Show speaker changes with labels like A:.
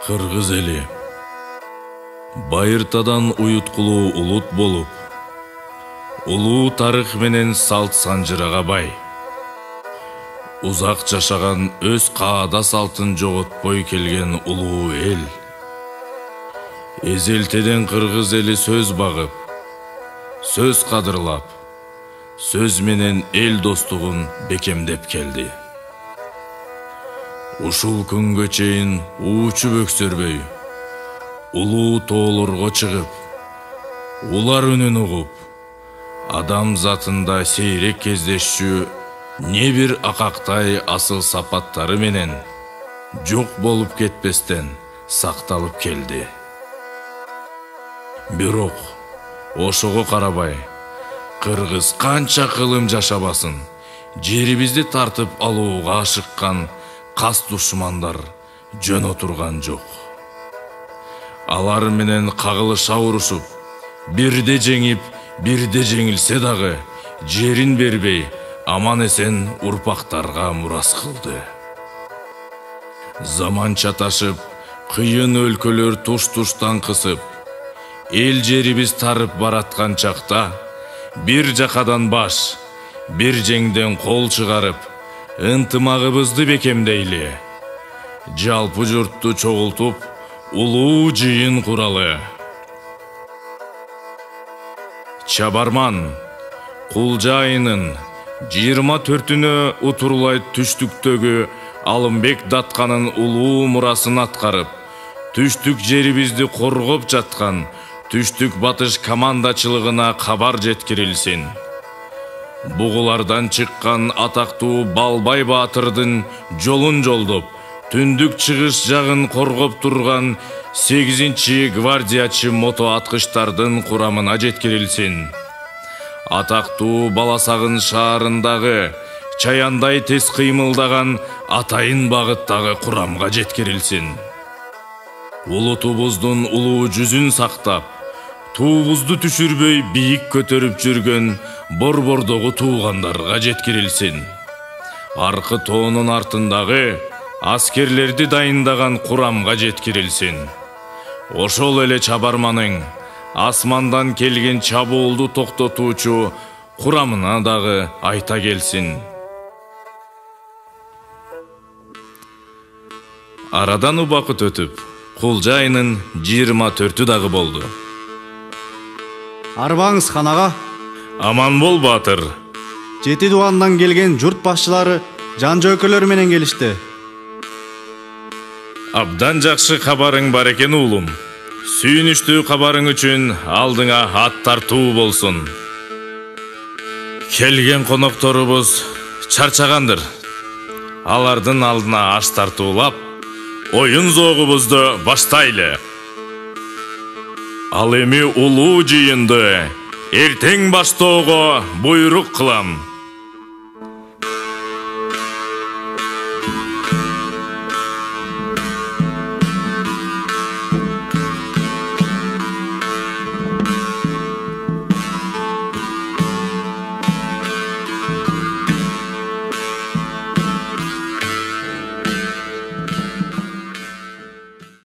A: Кыргыз эли байыртадан уюткулуу улут болуп, улуу тарых менен салт санжырага бай. Узак жашаган өз каада салтын жоготпой келген улуу эл. Эзелтеден кыргыз эли сөз багып, сөз кадырлап, сөз менен эл достугун бекемдеп келди. Ушул күнгө чейин уучуп өксөрбөй, улуу тоолорго чыгып, улар үнүн угуп, адам затында сейрек кездешчү не бир акактай асыл сапаттары менен жок болуп кетпестен сакталып келди. Бирок ошого карабай, кыргыз канча кылым жашабасын, жерибизди тартып алууга ашыккан кас душмандар жөн отурган жок. Алар менен кагылыша урушуп, бирде жеңип, бирде жеңилсе дагы, жерин бербей, аман эсен урпактарга мурас кылды. Заман чаташып, кыйын өлкөлөр туш-туштан кысып, эл жерибиз тарып бараткан чакта, бир жакадан баш, бир жеңден кол чыгарып, ынтымагыбызды бекемдейли. Жалпы журтту чогултуп, улуу жыйын куралы. Чабарман Кулжа айынын 24-үнө Утурлай түштүктөгү Алымбек Датканын улуу мурасын аткарып, түштүк жерибизди коргоп жаткан түштүк батыш командачылыгына кабар жеткирилсин. Бугулардан чыккан атактуу Балбай Баатырдын жолун жолдоп, түндүк чыгыш жагын коргоп турган 8-чи гвардиячы мото аткычтардын курамына жеткирилсин. Атактуу Баласагын шаарындагы чаяандай тез кыймылдаган Атайын багыттагы курамга жеткирилсин. Улутубуздун улуу жүзүн сактап, туубузду түшүрбөй бийик көтөрүп жүргөн Борбордогу туугандарга жеткирилсин. Аркы тоонун артындагы аскерлерди дайындаган курамга жеткирилсин. Ошол эле Чабарманын асмандан келген чабуулду токтотуучу курамына дагы айта келсин. Арадан убакыт өтүп, Кулжа айынын 24-ү дагы болду.
B: Арбаңыз ханага.
A: Аман бол, Баатыр.
B: 7 дуандан келген журт башчылары жан жөкөлөр менен келишти.
A: Абдан жакшы кабарың бар экен уулум. Сүйүнүчтүү кабарың үчүн алдыңа ат тартуу болсун. Келген конокторубуз чарчагандыр. Алардын алдына аш тартуулап, оюн зоогубузду баштайлы. Ал эми улуу жыйынды эртең баштоого буйрук кылам.